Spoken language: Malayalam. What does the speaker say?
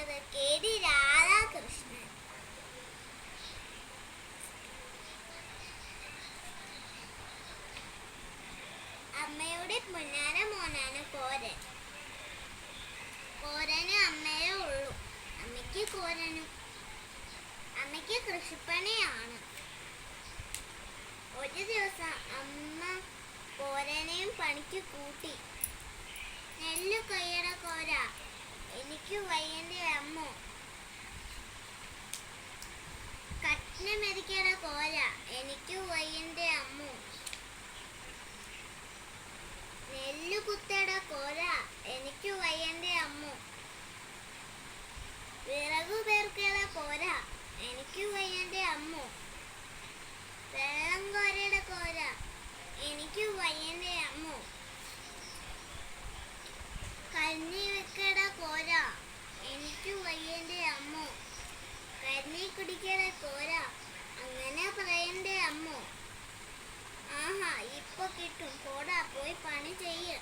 എഴുതിയത് കെ.ഡി. രാധാകൃഷ്ണൻ. അമ്മയുടെ പുന്നാര മോനാണ് കോരൻ. കോരന് അമ്മയേ ഉള്ളൂ. അമ്മയ്ക്ക് കോരനും. അമ്മയ്ക്ക് കൃഷിപ്പണിയാണ്. ഒരു ദിവസം അമ്മ കോരനെയും പണിക്ക് കൂട്ടി. നെല്ല് കൊയ്യട കോര, എനിക്ക് വയ്യന്റെ അമ്മോ. കട്ടിന മെതിക്കട കോര, എനിക്ക് വയ്യന്റെ അമ്മോ. നെല്ല് കുത്തട കോര, എനിക്ക് വയ്യന്റെ അമ്മോ. വിറകു പേർക്കട കോര, എനിക്ക് വയ്യന്റെ അമ്മോ. വെള്ളം കോരട കോര, എനിക്ക് വയ്യന്റെ അമ്മോ. കഞ്ഞി വെക്കട കോര, എനിക്ക് വയ്യന്റെ അമ്മോ. കഞ്ഞി കുടിക്കട കോര, അങ്ങനെ പറയണ്ടേ അമ്മോ. ആഹാ, ഇപ്പൊ കിട്ടും, പോടാ പോയി പണി ചെയ്യ.